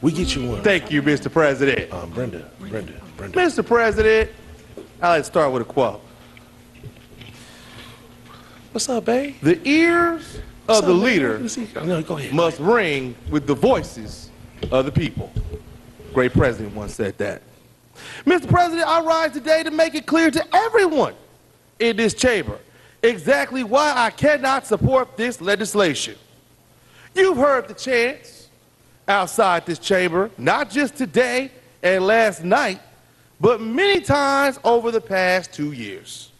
We get you one. Thank you, Mr. President. Brenda. Mr. President, I'd like to start with a quote. What's up, babe? The ears of the leader No, go ahead. must ring with the voices of the people. Great president once said that. Mr. President, I rise today to make it clear to everyone in this chamber exactly why I cannot support this legislation. You've heard the chants outside this chamber, not just today and last night, but many times over the past 2 years.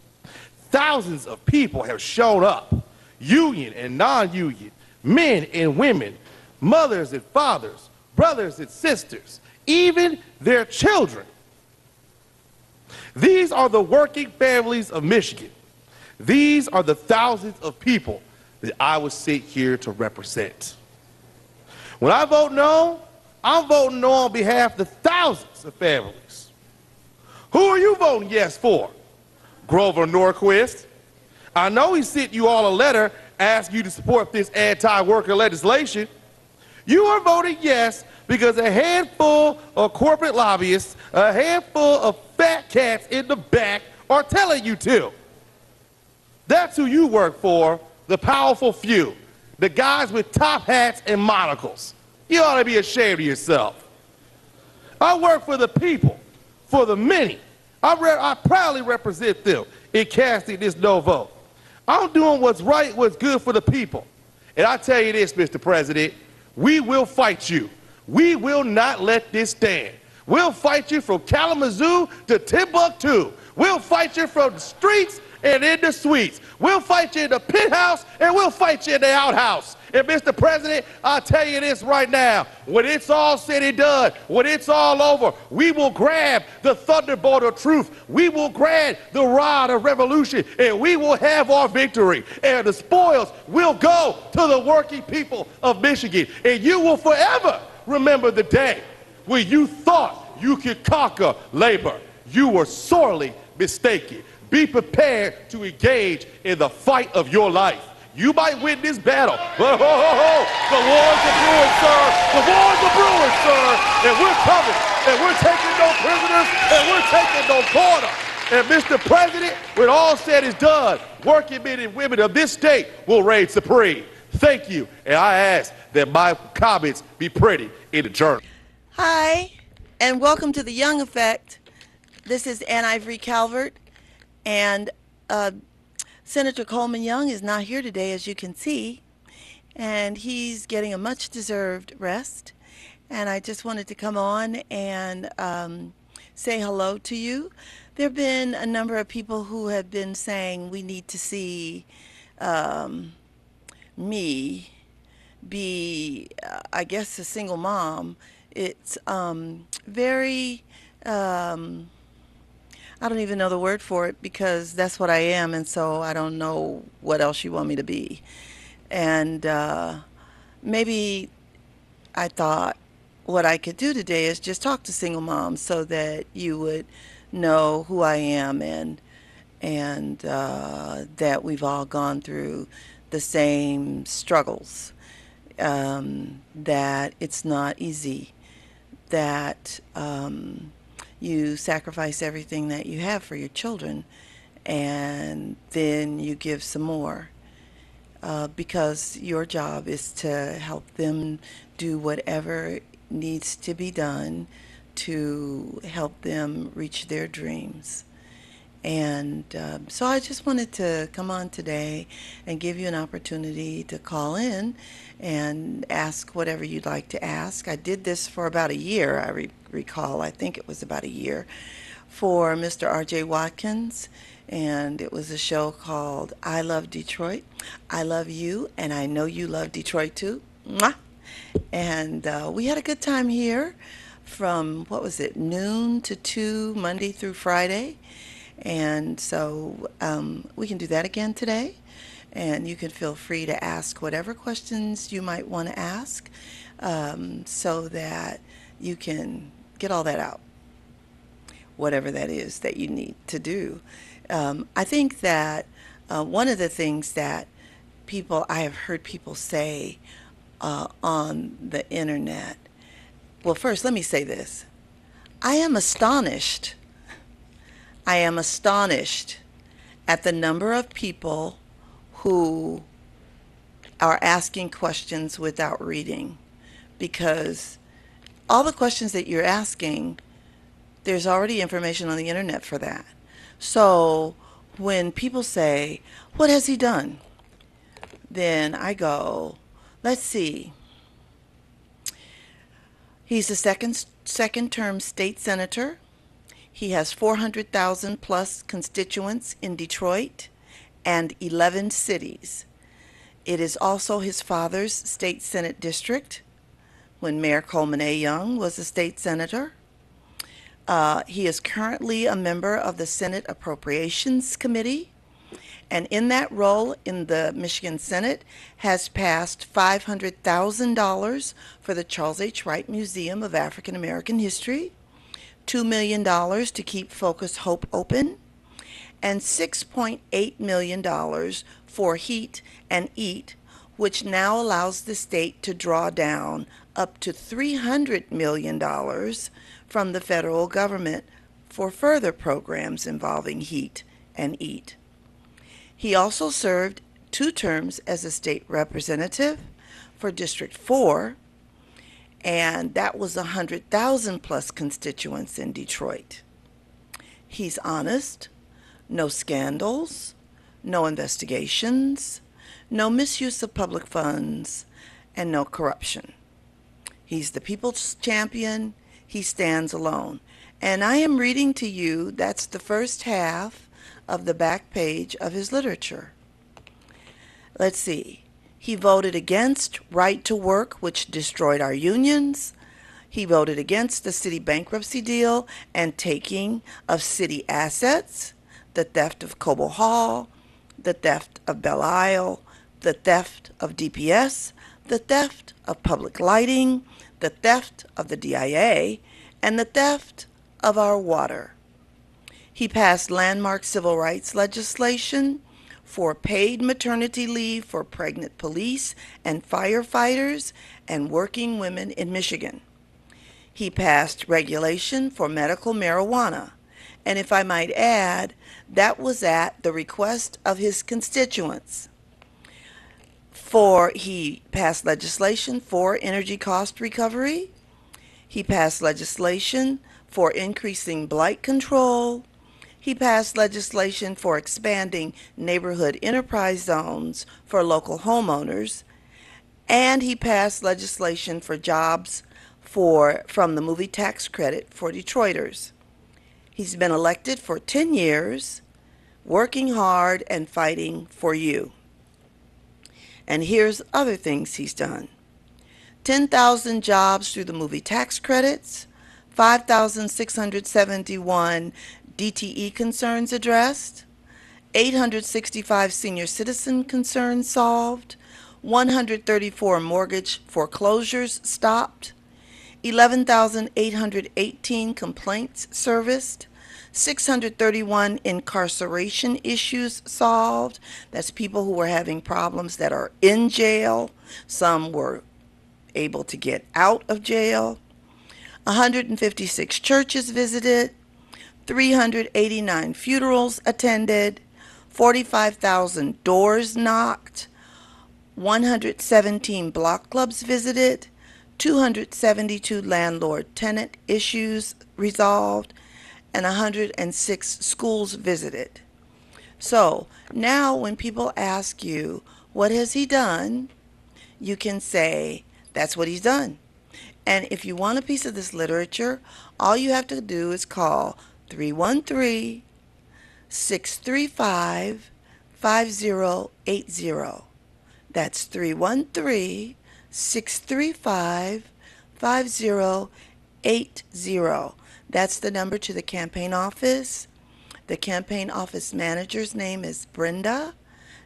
Thousands of people have shown up, union and non-union, men and women, mothers and fathers, brothers and sisters, even their children. These are the working families of Michigan. These are the thousands of people that I would sit here to represent. When I vote no, I'm voting no on behalf of the thousands of families. Who are you voting yes for? Grover Norquist? I know he sent you all a letter asking you to support this anti-worker legislation. You are voting yes because a handful of corporate lobbyists, a handful of fat cats in the back are telling you to. That's who you work for, the powerful few, the guys with top hats and monocles. You ought to be ashamed of yourself. I work for the people, for the many. I proudly represent them in casting this no vote. I'm doing what's right, what's good for the people. And I tell you this, Mr. President, we will fight you. We will not let this stand. We'll fight you from Kalamazoo to Timbuktu. We'll fight you from the streets and in the suites. We'll fight you in the pit house and we'll fight you in the outhouse. And Mr. President, I'll tell you this right now, when it's all said and done, when it's all over, we will grab the thunderbolt of truth. We will grab the rod of revolution and we will have our victory. And the spoils will go to the working people of Michigan. And you will forever remember the day when you thought you could conquer labor. You were sorely mistaken. Be prepared to engage in the fight of your life. You might win this battle, but the wars are brewing, sir. The wars are brewing, sir. And we're coming, and we're taking no prisoners, and we're taking no quarter. And Mr. President, when all said is done, working men and women of this state will reign supreme. Thank you, and I ask that my comments be printed in the journal. Hi, and welcome to the Young Effect. This is Ann Ivory Calvert, and Senator Coleman Young is not here today, as you can see, and he's getting a much-deserved rest. And I just wanted to come on and say hello to you. There have been a number of people who have been saying we need to see me be, I guess, a single mom. It's very... I don't even know the word for it because that's what I am, and so I don't know what else you want me to be. And maybe I thought what I could do today is just talk to single moms so that you would know who I am and that we've all gone through the same struggles, that it's not easy, that you sacrifice everything that you have for your children, and then you give some more because your job is to help them do whatever needs to be done to help them reach their dreams. And so I just wanted to come on today and give you an opportunity to call in and ask whatever you'd like to ask. I did this for about a year, I recall. I think it was about a year, for Mr. R.J. Watkins. And it was a show called I Love Detroit. I love you, and I know you love Detroit too. Mwah! And we had a good time here from, what was it, noon to 2, Monday through Friday. And so we can do that again today. And you can feel free to ask whatever questions you might want to ask so that you can get all that out, whatever that is that you need to do. I think that one of the things that I have heard people say on the internet Well, first, let me say this. I am astonished. I am astonished at the number of people who are asking questions without reading, because all the questions that you're asking, there's already information on the internet for that. So when people say, "What has he done?" then I go, let's see. He's a second term state senator. He has 400,000 plus constituents in Detroit and 11 cities. It is also his father's state senate district when Mayor Coleman A. Young was a state senator. He is currently a member of the Senate Appropriations Committee, and in that role in the Michigan Senate has passed $500,000 for the Charles H. Wright Museum of African American History, $2 million to keep Focus Hope open, and $6.8 million for Heat and Eat, which now allows the state to draw down up to $300 million from the federal government for further programs involving Heat and Eat. He also served 2 terms as a state representative for District 4, and that was 100,000 plus constituents in Detroit. He's honest, no scandals, no investigations, no misuse of public funds, and no corruption. He's the people's champion. He stands alone. And I am reading to you, that's the first half of the back page of his literature. Let's see. He voted against right to work, which destroyed our unions. He voted against the city bankruptcy deal and taking of city assets, the theft of Cobo Hall, the theft of Belle Isle, the theft of DPS, the theft of public lighting, the theft of the DIA, and the theft of our water. He passed landmark civil rights legislation for paid maternity leave for pregnant police and firefighters and working women in Michigan. He passed regulation for medical marijuana, and if I might add, that was at the request of his constituents. He passed legislation for energy cost recovery. He passed legislation for increasing blight control. He passed legislation for expanding neighborhood enterprise zones for local homeowners. And he passed legislation for jobs from the movie tax credit for Detroiters. He's been elected for 10 years, working hard and fighting for you. And here's other things he's done. 10,000 jobs through the movie tax credits, 5,671 DTE concerns addressed, 865 senior citizen concerns solved, 134 mortgage foreclosures stopped, 11,818 complaints serviced, 631 incarceration issues solved. That's people who were having problems that are in jail. Some were able to get out of jail. 156 churches visited, 389 funerals attended, 45,000 doors knocked, 117 block clubs visited, 272 landlord-tenant issues resolved, and 106 schools visited. So now when people ask you, what has he done? You can say, that's what he's done. And if you want a piece of this literature, all you have to do is call 313-635-5080. That's 313-635-5080. That's the number to the campaign office. The campaign office manager's name is Brenda.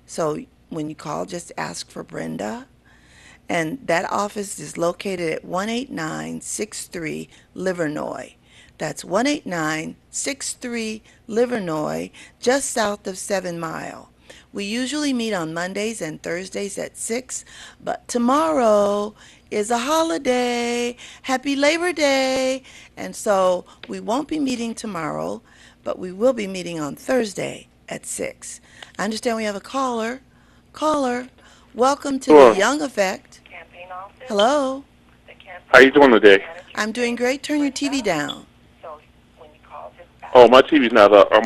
So when you call, just ask for Brenda. And that office is located at 18963 Livernois. That's 18963 Livernois, just south of 7 Mile. We usually meet on Mondays and Thursdays at 6, but tomorrow is a holiday. Happy Labor Day. And so we won't be meeting tomorrow, but we will be meeting on Thursday at 6. I understand we have a caller. Caller, welcome to the Sure. Young Effect. Hello. How you doing today? I'm doing great. Turn your TV down. Oh, my TV's not up. I'm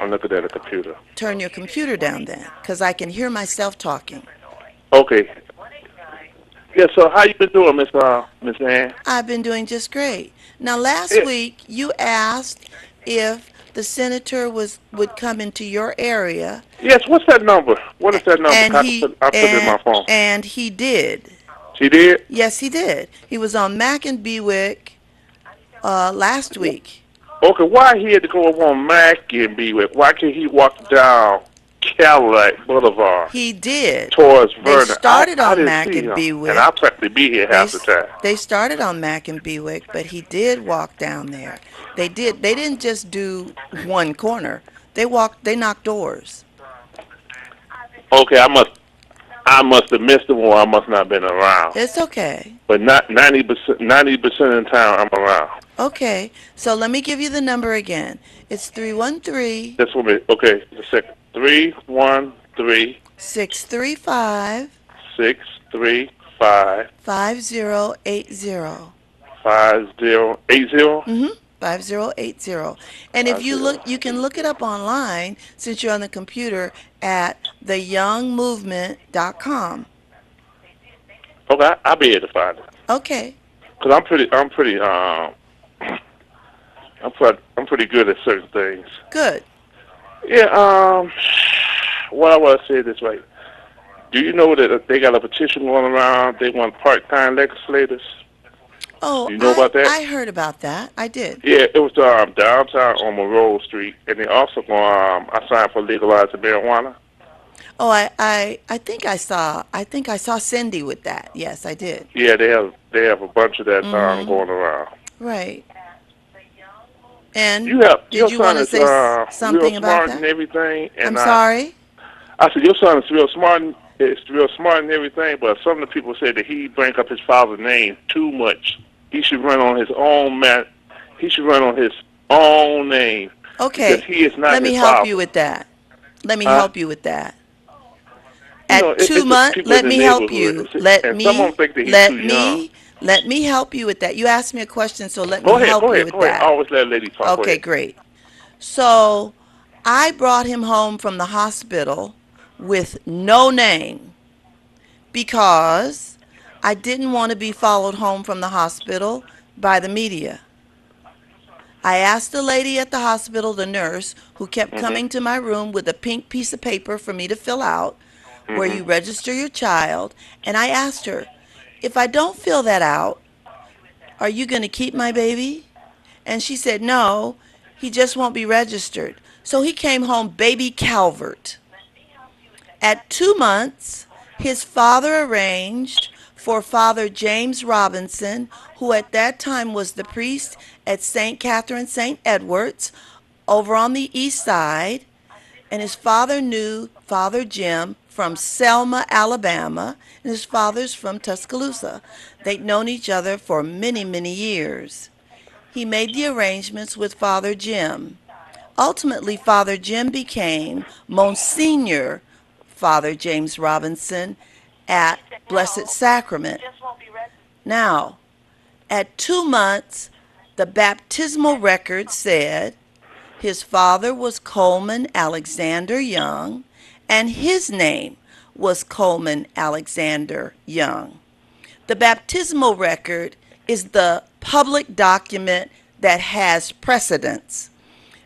looking at a computer. Turn your computer down then, because I can hear myself talking. Okay. Yeah, so how you been doing, Miss Ann? I've been doing just great. Now, last Yeah. week you asked if the senator would come into your area, Yes, what's that number? What is that number? and I put it in my phone. and he did. She did? Yes, he did. He was on Mack and Bewick last week. Okay, why he had to go up on Mack and be with? Why can't he walk down Cadillac Boulevard He did. towards They Vernon? started I on didn't Mack see and him, Bewick. and I practically be here half the time. They started on Mack and Bewick, but he did walk down there. They did. They didn't just do one corner. They knocked doors. Okay, I must have missed him, or I must not have been around. It's okay. But not 90%. 90% of the time, I'm around. Okay. So let me give you the number again. It's 313 That's what it. Okay, a second. 313 635 635 5080. 5080. 5080. And if you look, you can look it up online since you're on the computer at theyoungmovement.com. Okay, I'll be able to find it. Okay. Cause I'm pretty I'm pretty good at certain things. Good. Yeah. What I want to say this way. Do you know that they got a petition going around? They want part-time legislators. Oh, You know about that? I heard about that. I did. Yeah, it was downtown on Monroe Street, and they also going. I signed for legalizing marijuana. Oh, I think I saw Cindy with that. Yes, I did. Yeah, they have a bunch of that going around. Right. And Your did you son want to is say something real about smart and that? everything. And I'm sorry? I said your son is real smart. It's real smart and everything, but some of the people say that he bring up his father's name too much. He should run on his own He should run on his own name. Okay. Because he is not Let me his help father. you with that. Let me help you with that. You At know, it's 2 just months, people let in the me help you. neighborhood. Let And me some of them think that he's let too young. let me help you with that. You asked me a question, so let Go me ahead, help go you ahead, with go ahead. that. I always let a lady talk. Go Okay, ahead. great. So, I brought him home from the hospital with no name because I didn't want to be followed home from the hospital by the media. I asked the lady at the hospital, the nurse, who kept coming to my room with a pink piece of paper for me to fill out, where you register your child, and I asked her, if I don't fill that out, are you going to keep my baby? And she said, no, he just won't be registered. So he came home baby Calvert. At 2 months, his father arranged for Father James Robinson, who at that time was the priest at St. Catherine St. Edward's over on the east side, and his father knew Father Jim from Selma, Alabama, and his father's from Tuscaloosa. They'd known each other for many, many years. He made the arrangements with Father Jim. Ultimately, Father Jim became Monsignor Father James Robinson at Blessed Sacrament. Now, at 2 months, the baptismal record said his father was Coleman Alexander Young, and his name was Coleman Alexander Young. The baptismal record is the public document that has precedence.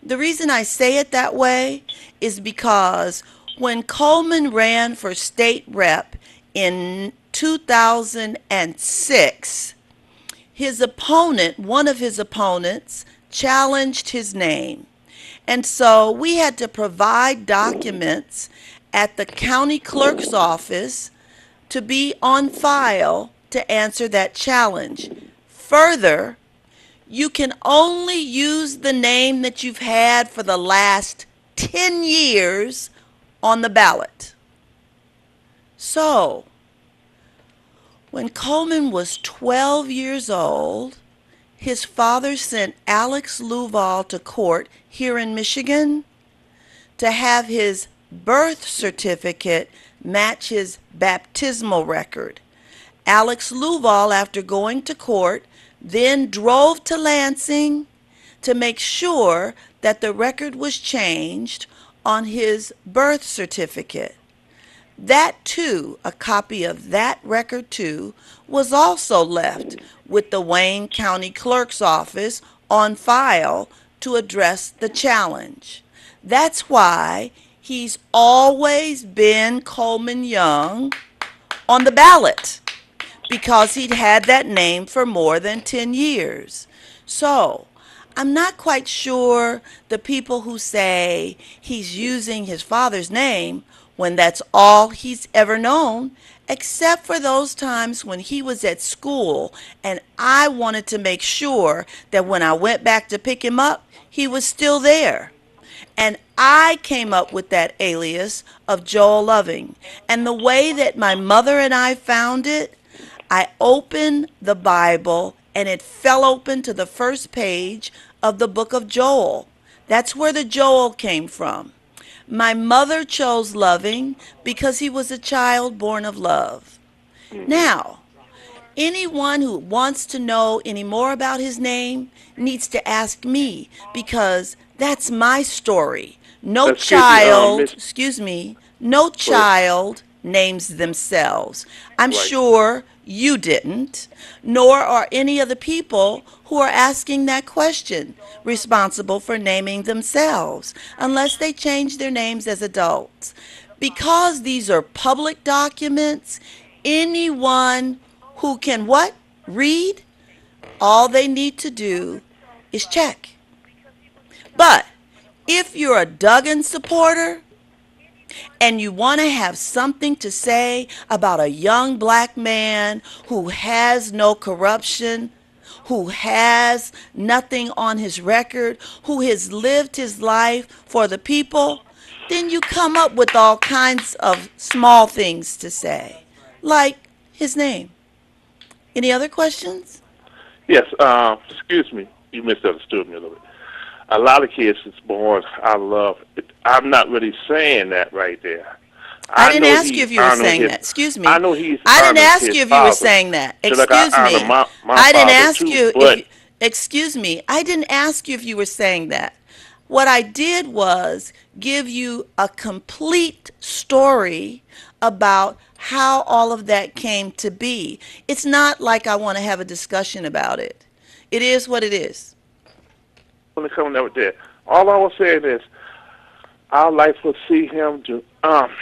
The reason I say it that way is because when Coleman ran for state rep in 2006, his opponent, one of his opponents, challenged his name. And so we had to provide documents at the county clerk's office to be on file to answer that challenge. Further, you can only use the name that you've had for the last 10 years on the ballot. So, When Coleman was 12 years old, his father sent Alex Luval to court here in Michigan to have his birth certificate match his baptismal record. Alex Luval, after going to court, then drove to Lansing to make sure that the record was changed on his birth certificate. That too, a copy of that record too, was also left with the Wayne County Clerk's office on file to address the challenge. That's why he's always been Coleman Young on the ballot, because he'd had that name for more than 10 years. So, I'm not quite sure the people who say he's using his father's name when that's all he's ever known, except for those times when he was at school and I wanted to make sure that when I went back to pick him up, he was still there. And I came up with that alias of Joel Loving. And the way that my mother and I found it, I opened the Bible and it fell open to the first page of the book of Joel. That's where the Joel came from. My mother chose Loving because he was a child born of love. Now, anyone who wants to know any more about his name needs to ask me, because that's my story. No child names themselves. I'm sure you didn't, nor are any of the people who are asking that question responsible for naming themselves, unless they change their names as adults. Because these are public documents, anyone who can what? Read? All they need to do is check. But if you're a Duggan supporter and you want to have something to say about a young black man who has no corruption, who has nothing on his record, who has lived his life for the people, then you come up with all kinds of small things to say, like his name. Any other questions? Yes, excuse me. You misunderstood me a little bit. A lot of kids is born out of love. I'm not really saying that right there. I didn't ask you if you were saying that. Excuse me. I know he's. I didn't ask you if you were saying that. Excuse me. I didn't ask you. Excuse me. I didn't ask you if you were saying that. What I did was give you a complete story about how all of that came to be. It's not like I want to have a discussion about it. It is what it is. When it comes out there, all I was saying is, I'd like to see him do.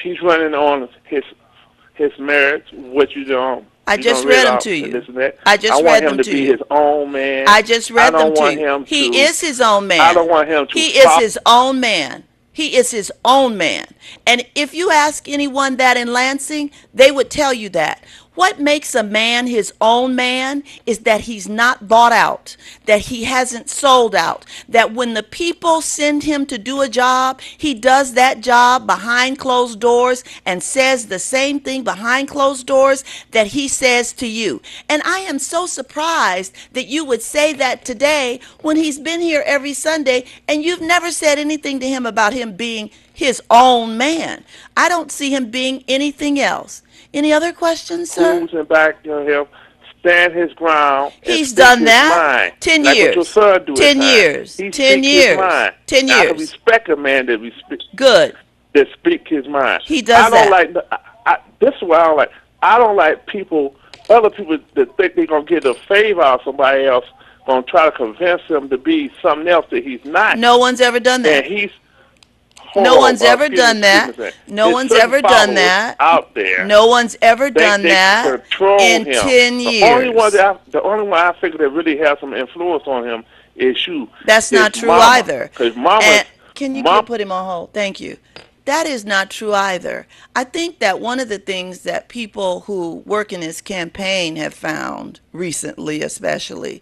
He's running on his merits. What you doing? I just read them to you. I just read them to you. I want him to be his own man. I just read them to you. He is his own man. I don't want him to. He is his own man. He is his own man. And if you ask anyone that in Lansing, they would tell you that. What makes a man his own man is that he's not bought out, that he hasn't sold out, that when the people send him to do a job, he does that job behind closed doors and says the same thing behind closed doors that he says to you. And I am so surprised that you would say that today when he's been here every Sunday and you've never said anything to him about him being his own man. I don't see him being anything else. Any other questions, sir? Cruising back to him, stand his ground. He's done that. 10 years. Like what your son do 10 years. 10 years. 10 years. I respect a man that Good. That speak his mind. He does that. This is what I don't like. I don't like people, other people that think they're gonna get a favor out of somebody else, gonna try to convince him to be something else that he's not. No one's ever done that. And he's. No one's ever done that. No one's ever done that. Out there. No one's ever done that in 10 years. The only one I figure that really has some influence on him is you. That's not true either. Because Mama. Can you put him on hold? Thank you. That is not true either. I think that one of the things that people who work in his campaign have found recently, especially,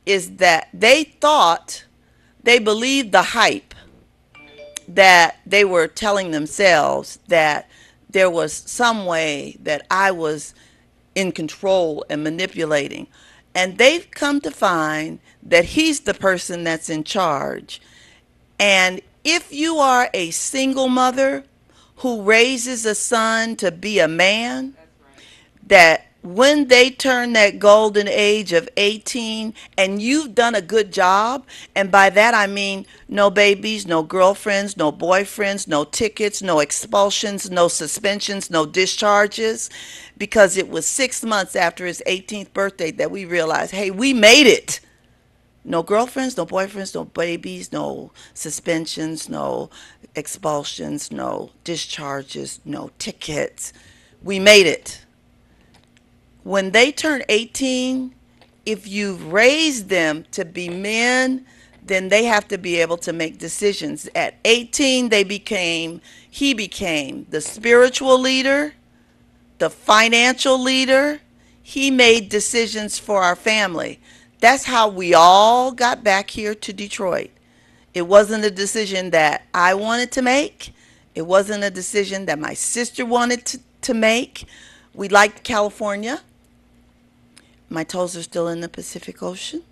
is that they believed the hype that they were telling themselves, that there was some way that I was in control and manipulating. And they've come to find that he's the person that's in charge. And if you are a single mother who raises a son to be a man, that when they turn that golden age of 18 and you've done a good job, and by that I mean no babies, no girlfriends, no boyfriends, no tickets, no expulsions, no suspensions, no discharges, because it was 6 months after his 18th birthday that we realized, hey, we made it. No girlfriends, no boyfriends, no babies, no suspensions, no expulsions, no discharges, no tickets. We made it. When they turn 18, if you've raised them to be men, then they have to be able to make decisions. At 18, he became the spiritual leader, the financial leader. He made decisions for our family. That's how we all got back here to Detroit. It wasn't a decision that I wanted to make. It wasn't a decision that my sister wanted to make. We liked California. My toes are still in the Pacific Ocean.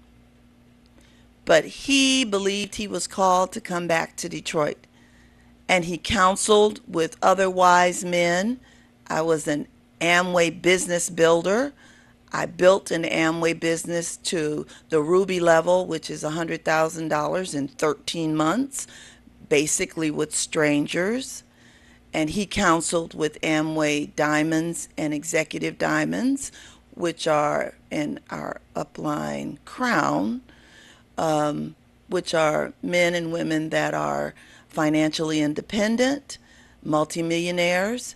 But he believed he was called to come back to Detroit. And he counseled with other wise men. I was an Amway business builder. I built an Amway business to the Ruby level, which is $100,000 in 13 months, basically with strangers. And he counseled with Amway Diamonds and Executive Diamonds, which are in our upline crown, which are men and women that are financially independent, multimillionaires,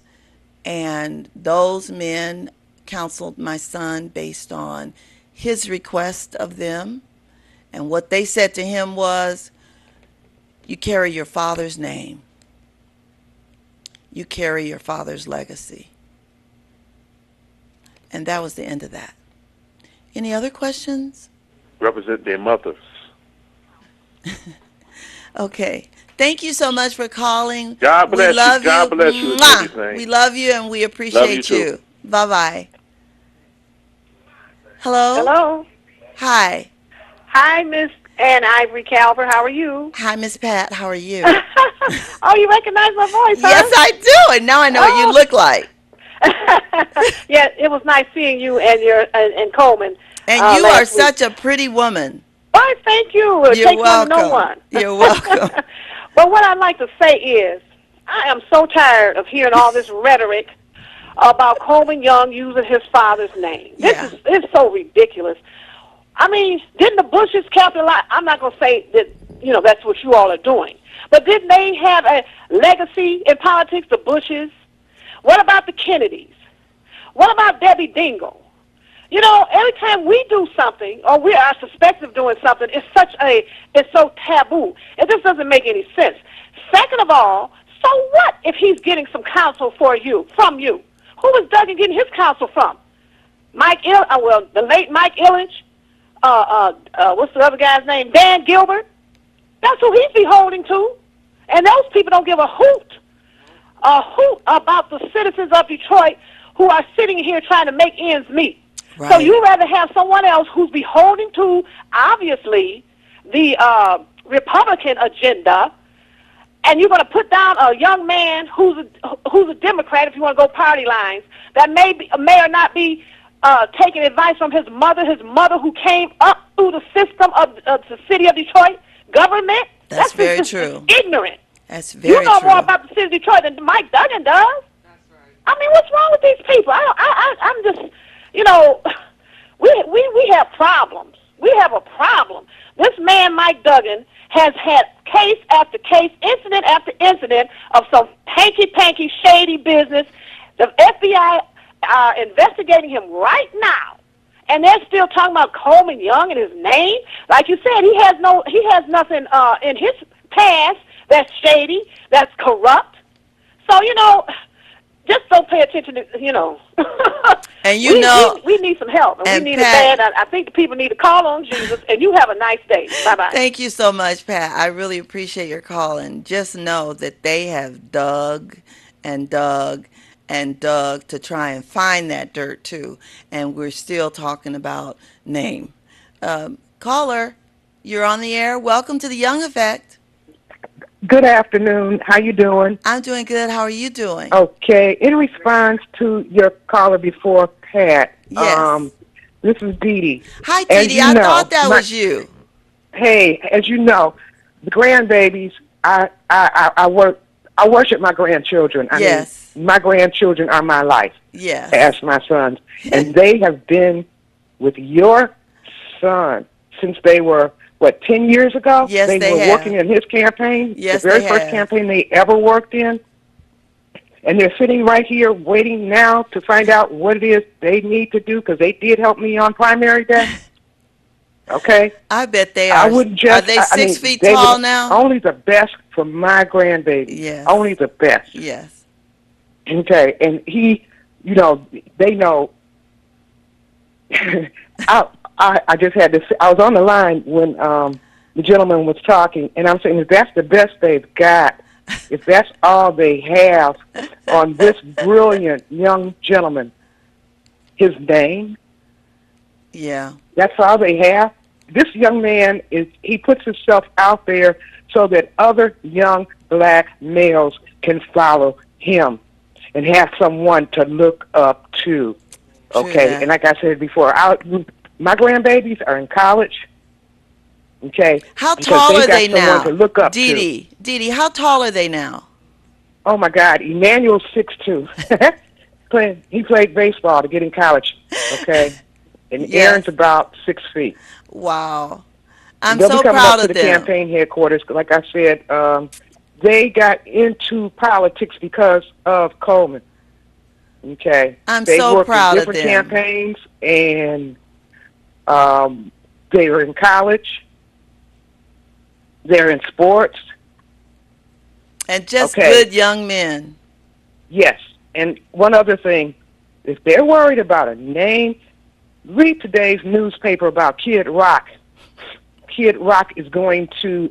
and those men counseled my son based on his request of them. And what they said to him was, you carry your father's name. You carry your father's legacy. And that was the end of that. Any other questions? Represent their mothers. Okay. Thank you so much for calling. God bless we love you. God bless you with Mwah! everything. We love you and we appreciate you you. too. Bye-bye. Hello? Hello. Hi. Hi, Miss Ann Ivory Calvert. How are you? Hi, Miss Pat. How are you? Oh, you recognize my voice, huh? Yes, I do. And now I know what you look like. Yeah, it was nice seeing you and Coleman. And you last are week. such a pretty woman. Oh, thank you. It You're takes one to know welcome. one. You're welcome. But what I'd like to say is, I am so tired of hearing all this rhetoric about Coleman Young using his father's name. It's so ridiculous. I mean, didn't the Bushes capitalize? I'm not going to say that, that's what you all are doing. But didn't they have a legacy in politics, the Bushes? What about the Kennedys? What about Debbie Dingle? Every time we do something or we are suspected of doing something, it's so taboo. It just doesn't make any sense. Second of all, so what if he's getting some counsel from you? Who was Duggan getting his counsel from? The late Mike Ilitch. What's the other guy's name? Dan Gilbert. That's who he's beholding to. And those people don't give a hoot about the citizens of Detroit who are sitting here trying to make ends meet. Right. So you'd rather have someone else who's beholden to, obviously, the Republican agenda, and you're going to put down a young man who's a Democrat, if you want to go party lines, that may or not be taking advice from his mother who came up through the system of the city of Detroit government. That's very true. Ignorant. That's very true. You know more about the city of Detroit than Mike Duggan does. That's right. I mean, what's wrong with these people? I'm just, we have problems. We have a problem. This man, Mike Duggan, has had case after case, incident after incident of some hanky-panky, shady business. The FBI are investigating him right now, and they're still talking about Coleman Young and his name. Like you said, he has nothing in his past that's shady, that's corrupt. So, just don't pay attention to, And we need some help, and we need Pat, I think the people need to call on Jesus, and you have a nice day. Bye-bye. Thank you so much, Pat. I really appreciate your call, and just know that they have dug and dug and dug to try and find that dirt too. And we're still talking about name. Caller, you're on the air. Welcome to the Young Effect. Good afternoon. How you doing? I'm doing good. How are you doing? Okay. In response to your caller before, Pat. Yes. This is Dee Dee. Hi, Dee Dee. I thought that was you. Hey, as you know, the grandbabies. I worship my grandchildren. I mean, my grandchildren are my life. Yes. As my sons, and they have been with your son since they were 10 years ago? Yes, they were have. working in his campaign. Yes, the very they first have. campaign they ever worked in. And they're sitting right here waiting now to find out what it is they need to do because they did help me on primary day. Okay? I bet they are. I wouldn't just, are they 6 feet they tall were now? Only the best for my grandbaby. Yes. Only the best. Yes. Okay, and he, they know. I just had to. I was on the line when the gentleman was talking, and I'm saying if that's the best they've got, if that's all they have on this brilliant young gentleman, his name. Yeah. That's all they have. This young man he puts himself out there so that other young black males can follow him and have someone to look up to. Okay, and like I said before, my grandbabies are in college. Okay. How tall are they now? To look up Dee Dee, how tall are they now? Oh my God, Emmanuel's 6'2". He played baseball to get in college. Okay, and Aaron's about 6 feet. Wow, I'm They'll so be coming proud up to of the them. campaign headquarters. Like I said, they got into politics because of Coleman. Okay, I'm so proud of them. They worked in different campaigns, and they were in college. They're in sports. And just good young men. Yes, and one other thing, if they're worried about a name, read today's newspaper about Kid Rock. Kid Rock is going to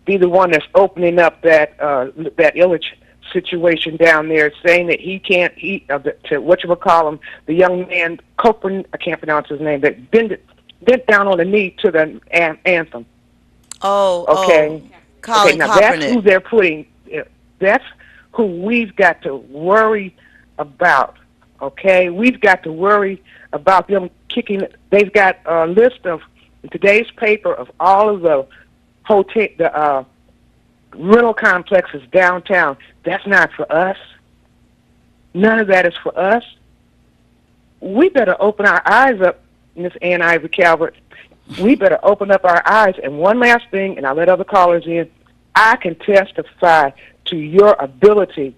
be the one that's opening up that Illich situation down there, saying that he can't to whatchamacallem, the young man Copeland, I can't pronounce his name, that bent down on the knee to the anthem. Colin now Kaepernick. that's who they're putting. That's who we've got to worry about. Okay, we've got to worry about them kicking. They've got a list of in today's paper of all of the hotel, rental complexes downtown. That's not for us. None of that is for us. We better open our eyes up, Miss Ann Ivory Calvert. We better open up our eyes. And one last thing, and I'll let other callers in. I can testify to your ability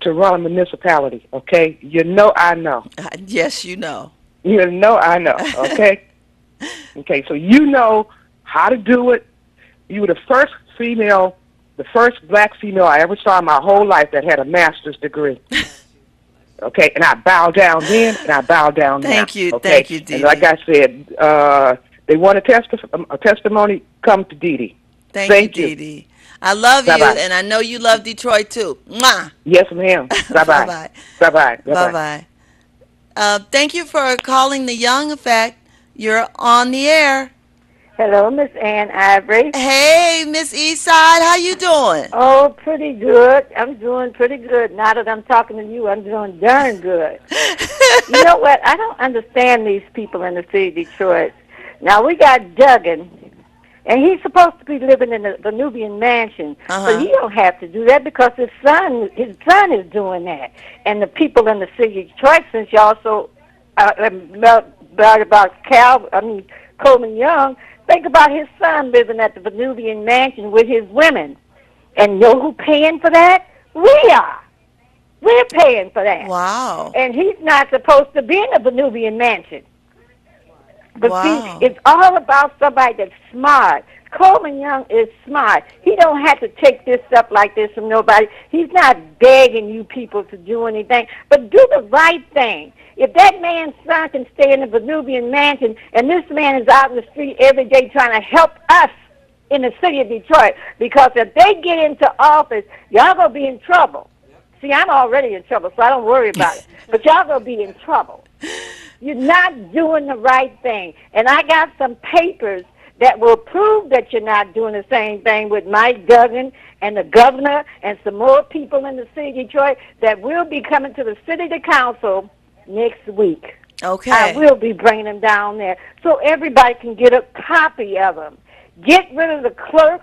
to run a municipality, okay? You know I know. Yes, you know. You know I know, okay? Okay, so you know how to do it. You were the first black female I ever saw in my whole life that had a master's degree. Okay, and I bow down then, and I bow down now. Thank you, okay? thank you, Dee Dee. And like I said, they want a testimony, come to Dee Dee. Thank you, Dee Dee. I love you, and I know you love Detroit too. Mwah! Yes, ma'am. Bye-bye. Bye-bye. Bye-bye. Bye-bye. Thank you for calling the Young Effect. You're on the air. Hello, Miss Ann Ivory. Hey, Miss Eastside, how you doing? Oh, pretty good. I'm doing pretty good. Now that I'm talking to you, I'm doing darn good. You know what? I don't understand these people in the city of Detroit. Now, we got Duggan, and he's supposed to be living in the Venusian mansion, but he don't have to do that because his son is doing that. And the people in the city of Detroit, since y'all so about Coleman Young, think about his son living at the Venusian mansion with his women. And you know who paying for that? We are. We're paying for that. Wow. And he's not supposed to be in the Venusian mansion. But wow. See, it's all about somebody that's smart. Coleman Young is smart. He don't have to take this stuff like this from nobody. He's not begging you people to do anything, but do the right thing. If that man's son can stay in the Venusian mansion and this man is out in the street every day trying to help us in the city of Detroit, because if they get into office, y'all going to be in trouble. See, I'm already in trouble, so I don't worry about it. But y'all gonna be in trouble. You're not doing the right thing. And I got some papers that will prove that you're not doing the same thing with Mike Duggan and the governor and some more people in the city of Detroit that will be coming to the city council next week. Okay. I will be bringing them down there so everybody can get a copy of them. Get rid of the clerk.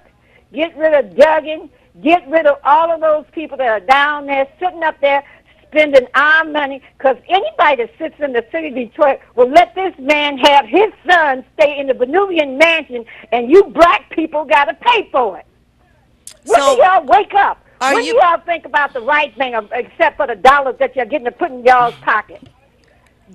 Get rid of Duggan. Get rid of all of those people that are down there, sitting up there, spending our money, because anybody that sits in the city of Detroit will let this man have his son stay in the Venusian mansion, and you black people got to pay for it. When do y'all wake up? When do y'all think about the right thing, except for the dollars that you're getting to put in y'all's pocket?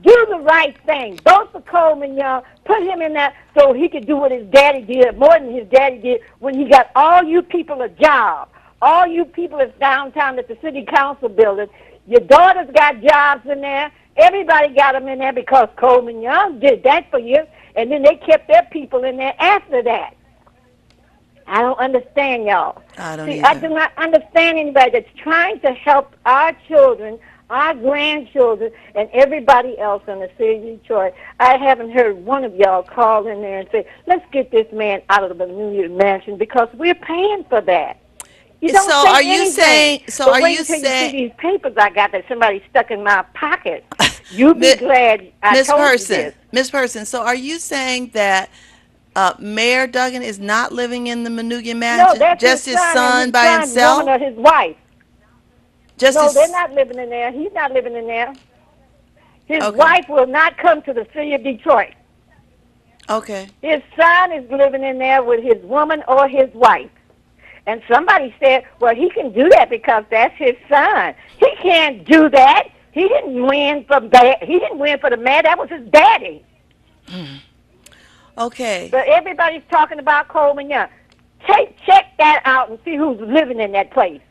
Do the right thing. Vote for Coleman Young. Put him in that so he could do what his daddy did, more than his daddy did, when he got all you people a job. All you people that's downtown at the city council building, your daughters got jobs in there. Everybody got them in there because Coleman Young did that for you, and then they kept their people in there after that. I don't understand y'all. I don't See, either. I do not understand anybody that's trying to help our children, our grandchildren, and everybody else in the city of Detroit. I haven't heard one of y'all call in there and say, let's get this man out of the Venusian mansion because we're paying for that. You don't So say are you anything. saying? So But are wait you until saying? you see these papers I got that somebody stuck in my pocket. You'll be glad I Miss told you Person, this. Miss Person. So are you saying that Mayor Duggan is not living in the Venusian mansion? No, that's just his son, and by his himself? woman or his wife. Just no, his... they're not living in there. He's not living in there. His Okay. wife will not come to the city of Detroit. Okay. His son is living in there with his woman or his wife. And somebody said, well, he can do that because that's his son. He can't do that. He didn't win from that. He didn't win for the man. That was his daddy. Okay. But everybody's talking about Coleman Young. Check that out and see who's living in that place.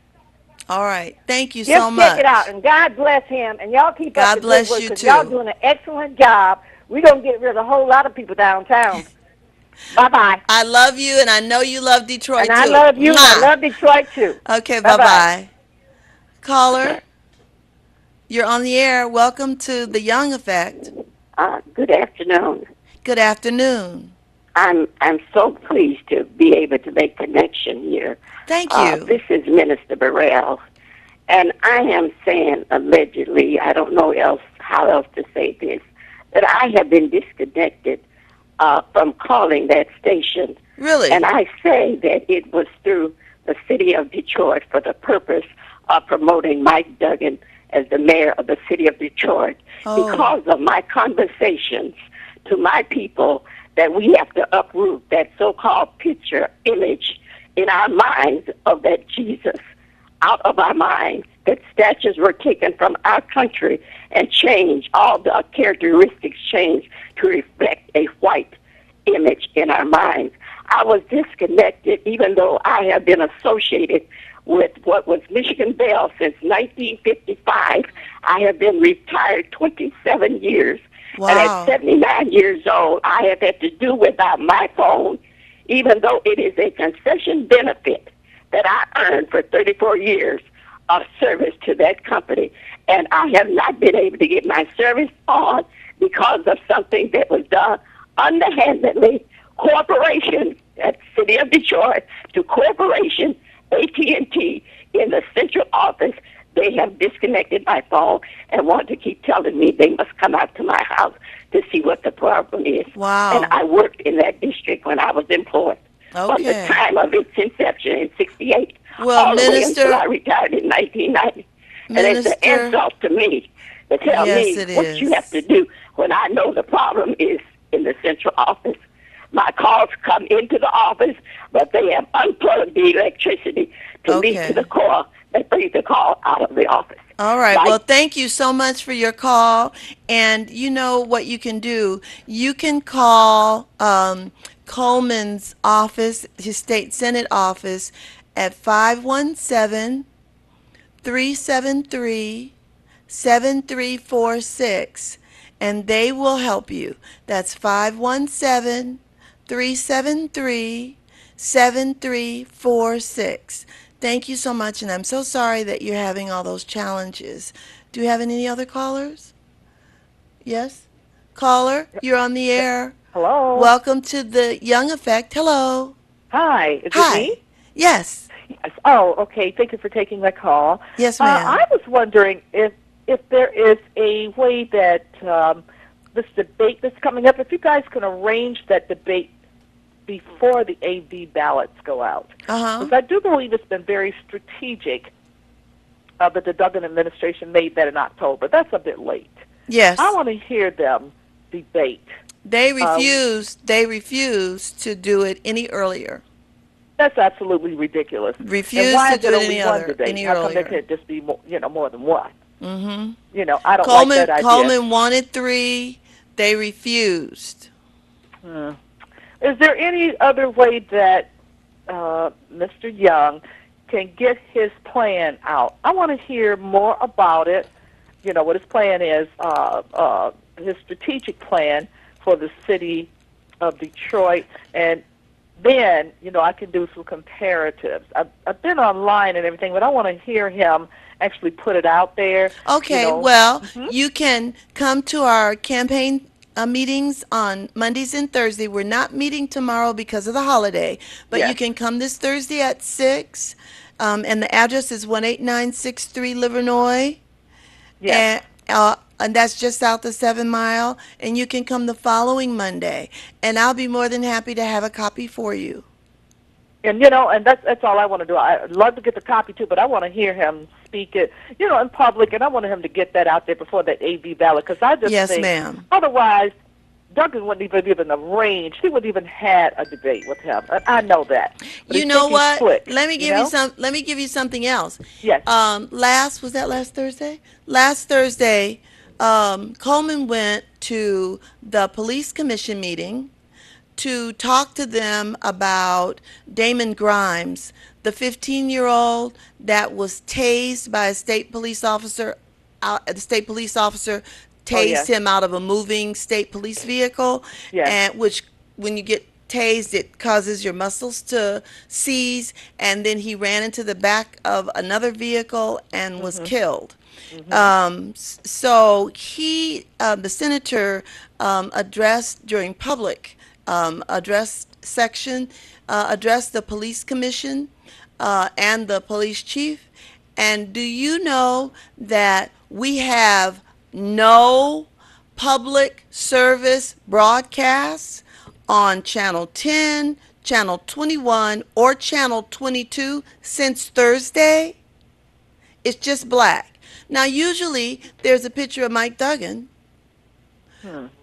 All right. Thank you Just so much. check it out, and God bless him. And y'all keep God up the bless good work you, because too. y'all doing an excellent job. We're going to get rid of a whole lot of people downtown. Bye-bye. I love you, and I know you love Detroit, And I too. love you, and I Mwah. love Detroit, too. Okay, Bye-bye. bye-bye. Caller, you're on the air. Welcome to The Young Effect. Good afternoon. Good afternoon. I'm so pleased to be able to make connection here. Thank you. This is Minister Burrell, and I am saying allegedly, I don't know how else to say this, that I have been disconnected from calling that station. Really? And I say that it was through the city of Detroit for the purpose of promoting Mike Duggan as the mayor of the city of Detroit because of my conversations to my people that we have to uproot that so-called picture image in our minds of that Jesus out of our minds, that statues were taken from our country and changed, all the characteristics changed to reflect a white image in our minds. I was disconnected even though I have been associated with what was Michigan Bell since 1955. I have been retired 27 years. Wow. And at 79 years old, I have had to do without my phone, even though it is a concession benefit that I earned for 34 years of service to that company. And I have not been able to get my service on because of something that was done underhandedly. Corporation at City of Detroit to corporation AT&T in the central office, they have disconnected my phone and want to keep telling me they must come out to my house to see what the problem is. Wow. And I worked in that district when I was employed from the time of its inception in 68 well, all Minister, the way until I retired in 1990. Minister, and it's an insult to me to tell me what you have to do when I know the problem is in the central office. My calls come into the office, but they have unplugged the electricity to lead to the core that brings the call out of the office. All right. Well, thank you so much for your call. And you know what you can do? You can call Coleman's office, his state senate office, at 517-373-7346, and they will help you. That's 517-373-7346. Thank you so much, and I'm so sorry that you're having all those challenges. Do you have any other callers? Yes? Caller, you're on the air. Hello. Welcome to the Young Effect. Hello. Hi. Is Hi. it me? Yes. Yes. Oh, okay. Thank you for taking my call. Yes, ma'am. I was wondering if there is a way that this debate that's coming up, if you guys can arrange that debate before the AV ballots go out. Because I do believe it's been very strategic that the Duggan administration made that in October. That's a bit late. Yes. I want to hear them debate. They refused to do it any earlier. That's absolutely ridiculous. Refused and why to do is it it any only one other, debate? any How come earlier. there can't just be more than one? Mm-hmm. I don't like that idea. Coleman wanted 3. They refused. Is there any other way that Mr. Young can get his plan out? I want to hear more about it. What his plan is, his strategic plan for the city of Detroit, and then, I can do some comparatives. I've been online and everything, but I want to hear him actually put it out there. Okay, you can come to our campaign meetings on Mondays and Thursdays. We're not meeting tomorrow because of the holiday, but you can come this Thursday at 6, and the address is 18963 Livernois. Yes. And that's just south of 7 Mile. And you can come the following Monday, and I'll be more than happy to have a copy for you. And and that's all I want to do. I'd love to get the copy too, but I want to hear him speak it, in public, and I want him to get that out there before that AV ballot, because I just think ma'am. Otherwise, Duggan wouldn't even given a range. He wouldn't even had a debate with him. I know that. But You know what? Slick, Let me give you some. Let me give you something else. Yes. Last Thursday? Last Thursday, Coleman went to the police commission meeting to talk to them about Damon Grimes, the 15-year-old that was tased by a state police officer. The state police officer tased him out of a moving state police vehicle, and which, when you get tased, it causes your muscles to seize, and then he ran into the back of another vehicle and was killed. So the senator addressed during public address section, addressed the police commission and the police chief. And do you know that we have no public service broadcasts on Channel 10, Channel 21, or Channel 22 since Thursday? It's just black. Now, usually there's a picture of Mike Duggan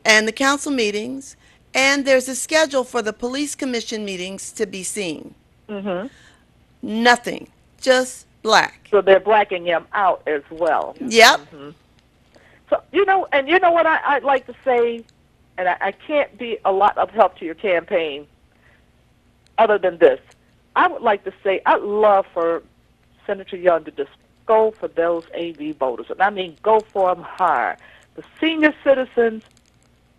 and the council meetings, and there's a schedule for the police commission meetings to be seen. Nothing, just black. So they're blacking him out as well. Yep. So, and you know what I'd like to say, and I can't be a lot of help to your campaign other than this. I would like to say I'd love for Senator Young to just go for those AV voters. And I mean, go for them hard. The senior citizens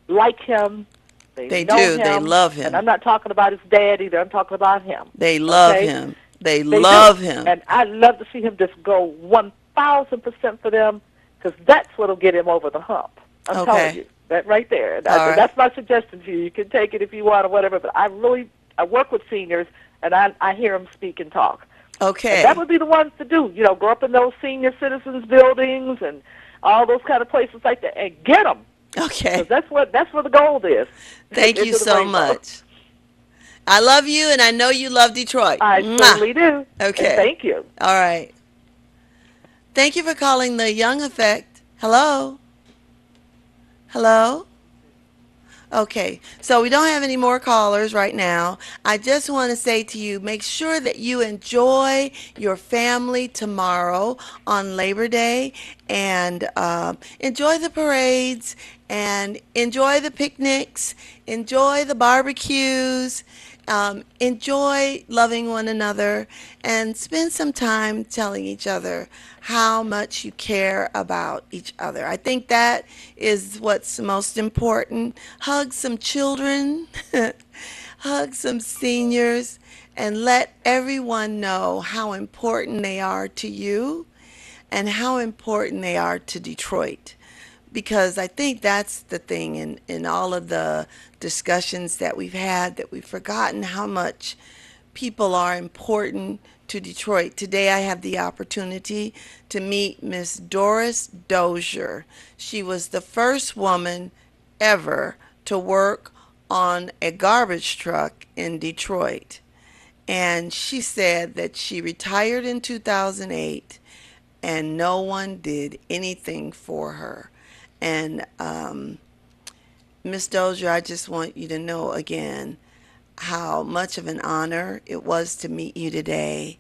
like him. They know do. him, They love him. And I'm not talking about his dad either. I'm talking about him. They love him. They love him. And I'd love to see him just go 1,000% for them, because that's what'll get him over the hump. I'm telling you. That right there. That's my suggestion to you. You can take it if you want or whatever, but I work with seniors, and I hear them speak and talk. Okay. And that would be the ones to do. Go up in those senior citizens buildings and all those kind of places like that and get them. Okay. 'Cause that's what the goal is. Thank you so much. I love you, and I know you love Detroit. I certainly do. Okay. And thank you. All right. Thank you for calling the Young Effect. Hello? Hello? Okay, so we don't have any more callers right now. I just want to say to you, make sure that you enjoy your family tomorrow on Labor Day, and enjoy the parades, and enjoy the picnics, enjoy the barbecues, enjoy loving one another, and spend some time telling each other how much you care about each other. I think that is what's most important. Hug some children. hug some seniors, and let everyone know how important they are to you and how important they are to Detroit. Because I think that's the thing in all of the discussions that we've had, that we've forgotten how much people are important to Detroit. Today I have the opportunity to meet Miss Doris Dozier. She was the first woman ever to work on a garbage truck in Detroit. And she said that she retired in 2008 and no one did anything for her. And Miss Dozier, I just want you to know again how much of an honor it was to meet you today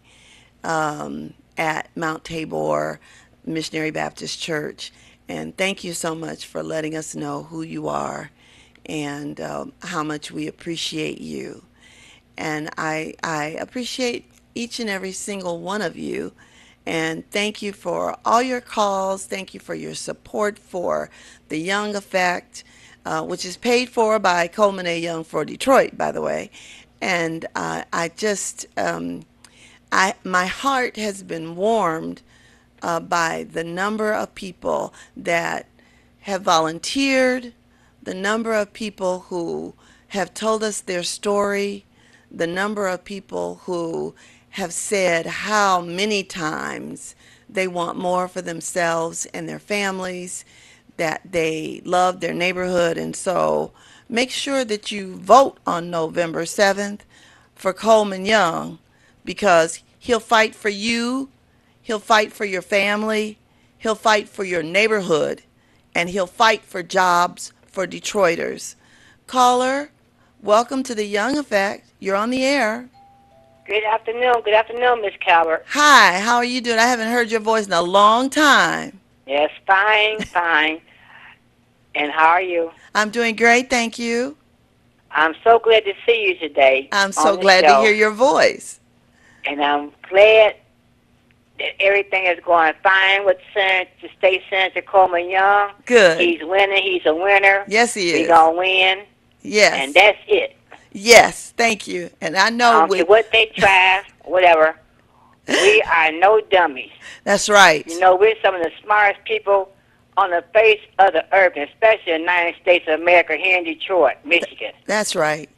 at Mount Tabor Missionary Baptist Church. And thank you so much for letting us know who you are and how much we appreciate you. And I appreciate each and every single one of you. And thank you for all your calls. Thank you for your support for the Young Effect, which is paid for by Coleman A. Young for Detroit, by the way. And I just, my heart has been warmed by the number of people that have volunteered, the number of people who have told us their story, the number of people who have said how many times they want more for themselves and their families, that they love their neighborhood. And so make sure that you vote on November 7th for Coleman Young, because he'll fight for you, he'll fight for your family, he'll fight for your neighborhood, and he'll fight for jobs for Detroiters. Caller, welcome to the Young Effect. You're on the air. Good afternoon, Miss Calvert. Hi, how are you doing? I haven't heard your voice in a long time. Yes, fine. And how are you? I'm doing great, thank you. I'm so glad to see you today. I'm so glad to hear your voice. And I'm glad that everything is going fine with State Senator Coleman Young. Good. He's winning. He's a winner. Yes, he is. He's going to win. Yes. And that's it. Yes, thank you. And I know I don't care what they try, whatever. We are no dummies. That's right. You know, we're some of the smartest people on the face of the earth, especially in the United States of America, here in Detroit, Michigan. That's right.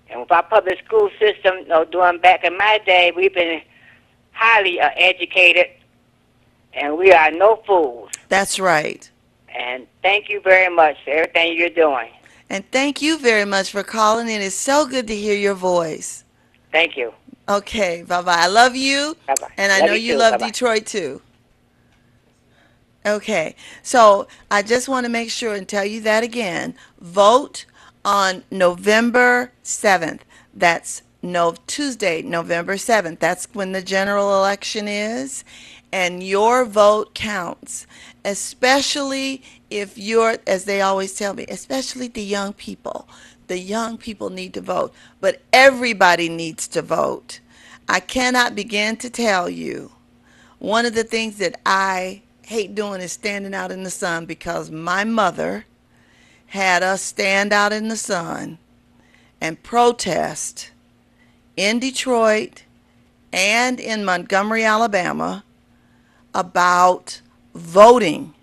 And with our public school system, doing back in my day, we've been highly educated, and we are no fools. That's right. And thank you very much for everything you're doing. And thank you very much for calling in. It's so good to hear your voice. Thank you. Okay, bye-bye. I love you. Bye-bye. And I know you love Bye-bye. Detroit, too. Okay, so I just want to make sure and tell you that again. Vote on November 7th. That's Tuesday, November 7th. That's when the general election is. And your vote counts, especially if you're, as they always tell me, especially the young people. The young people need to vote, but everybody needs to vote. I cannot begin to tell you. One of the things that I hate doing is standing out in the sun, because my mother had us stand out in the sun and protest in Detroit and in Montgomery, Alabama, about voting,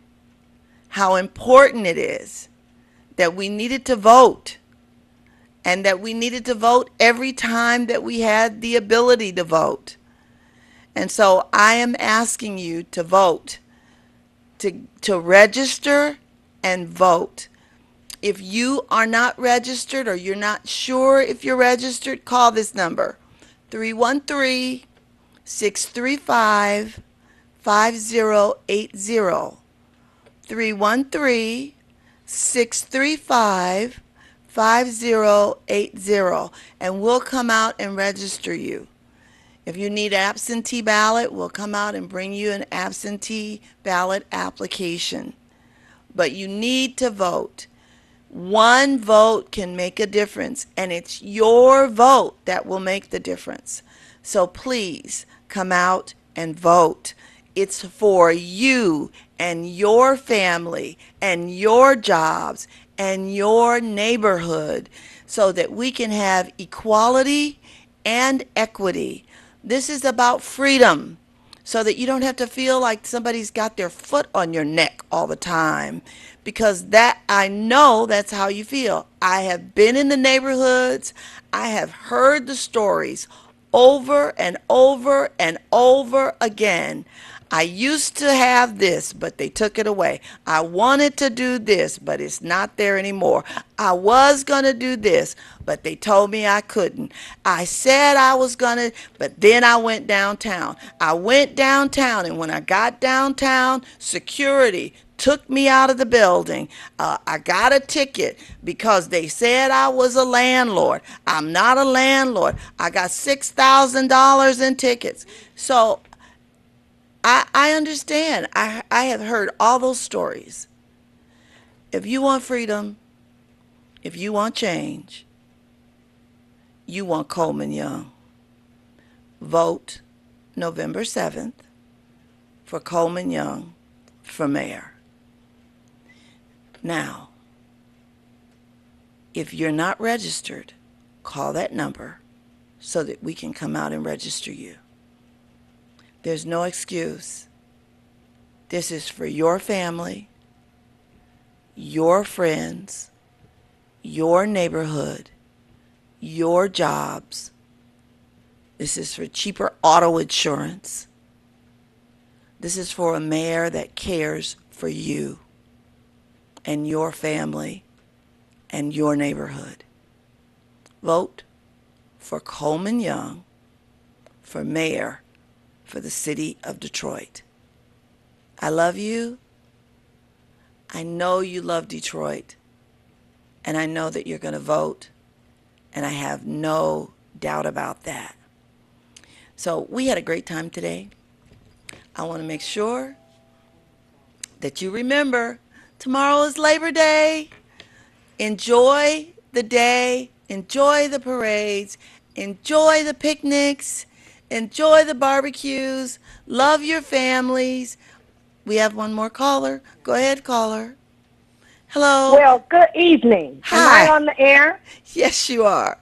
how important it is that we needed to vote, and that we needed to vote every time that we had the ability to vote. And so I am asking you to vote, to register and vote. If you are not registered or you're not sure if you're registered, call this number, 313-635-5080. 313-635-5080, and we'll come out and register you. If you need absentee ballot, we'll come out and bring you an absentee ballot application. But you need to vote. One vote can make a difference, and it's your vote that will make the difference. So please come out and vote. It's for you and your family and your jobs and your neighborhood. so that we can have equality and equity. This is about freedom, so that you don't have to feel like somebody's got their foot on your neck all the time, because that, I know that's how you feel. I have been in the neighborhoods. I have heard the stories over and over and over again. I used to have this, but they took it away. I wanted to do this, but it's not there anymore. I was going to do this, but they told me I couldn't. I said I was going to, but then I went downtown. I went downtown, and when I got downtown, security took me out of the building. I got a ticket because they said I was a landlord. I'm not a landlord. I got $6,000 in tickets. So I understand. I have heard all those stories. If you want freedom, if you want change, you want Coleman Young. Vote November 7th for Coleman Young for mayor. Now, if you're not registered, call that number so that we can come out and register you. There's no excuse. This is for your family, your friends, your neighborhood, your jobs. This is for cheaper auto insurance. This is for a mayor that cares for you and your family and your neighborhood. Vote for Coleman Young for mayor for the city of Detroit. I love you. I know you love Detroit. And I know that you're going to vote. And I have no doubt about that. So we had a great time today. I want to make sure that you remember tomorrow is Labor Day. Enjoy the day. Enjoy the parades. Enjoy the picnics. Enjoy the barbecues. Love your families. We have one more caller. Go ahead, caller. Hello. Well, good evening. Hi. Am I on the air? Yes, you are.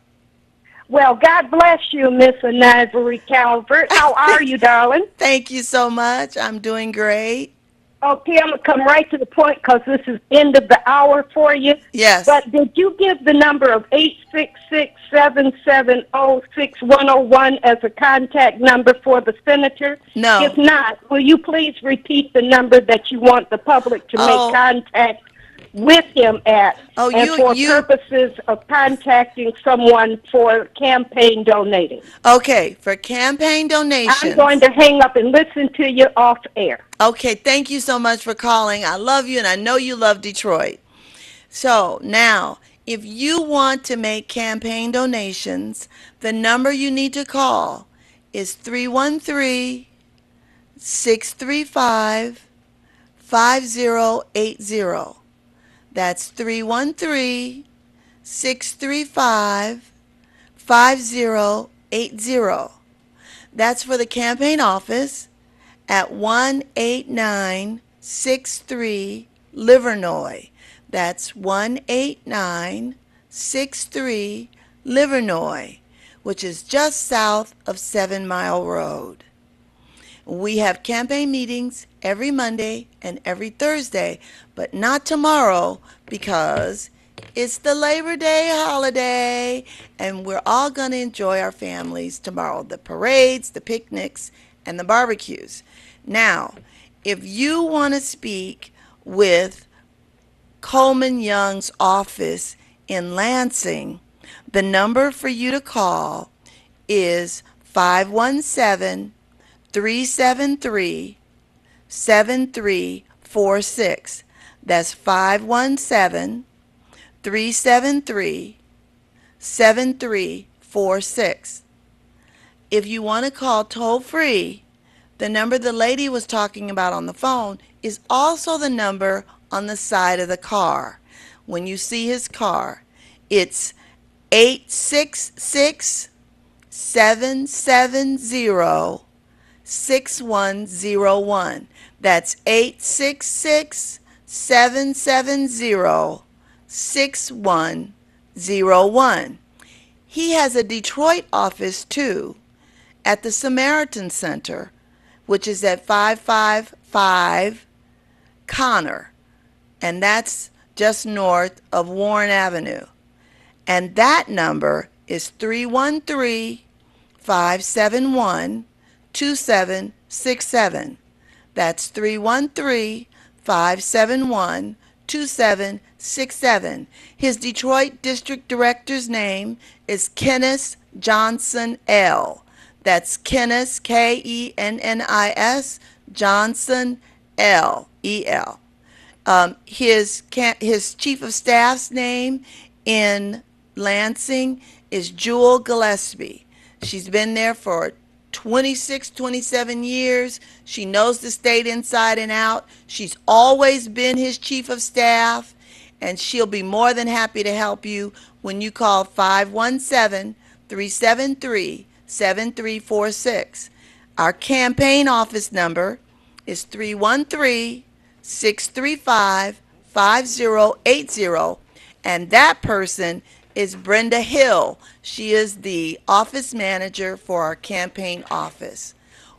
Well, God bless you, Miss Ivory Calvert. How are you, darling? Thank you so much. I'm doing great. Okay, I'm going to come right to the point because this is end of the hour for you. Yes. But did you give the number of 866-770-6101 as a contact number for the senator? No. If not, will you please repeat the number that you want the public to make contact with him at, and for purposes of contacting someone for campaign donating? Okay, for campaign donations. I'm going to hang up and listen to you off air. Okay, thank you so much for calling. I love you, and I know you love Detroit. So now, if you want to make campaign donations, the number you need to call is 313-635-5080. That's 313-635-5080. That's for the campaign office at 18963 Livernois. That's 18963 Livernois, which is just south of 7 Mile Road. We have campaign meetings every Monday and every Thursday, but not tomorrow because it's the Labor Day holiday, and we're all going to enjoy our families tomorrow, the parades, the picnics, and the barbecues. Now, if you want to speak with Coleman Young's office in Lansing, the number for you to call is 517-373-7346. That's 517-373-7346. If you want to call toll free, the number the lady was talking about on the phone is also the number on the side of the car. When you see his car, it's 866-770-6101. That's 866-770-6101. 5801. He has a Detroit office too at the Samaritan Center, which is at 555 Connor, and that's just north of Warren Avenue. And that number is 313-571-2767. That's 313-571-2767. His Detroit District Director's name is Kenneth Johnson L. That's Kenneth, Kennis, Johnson L. E-L. His Chief of Staff's name in Lansing is Jewel Gillespie. She's been there for 26, 27 years. She knows the state inside and out. She's always been his chief of staff, and she'll be more than happy to help you when you call 517-373-7346. Our campaign office number is 313-635-5080, and that person is Brenda Hill. She is the office manager for our campaign office.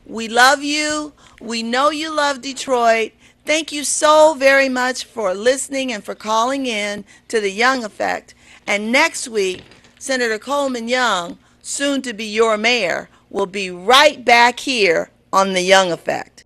We love you. We know you love Detroit. Thank you so very much for listening and for calling in to the Young Effect. And next week, Senator Coleman Young, soon to be your mayor, will be right back here on the Young Effect.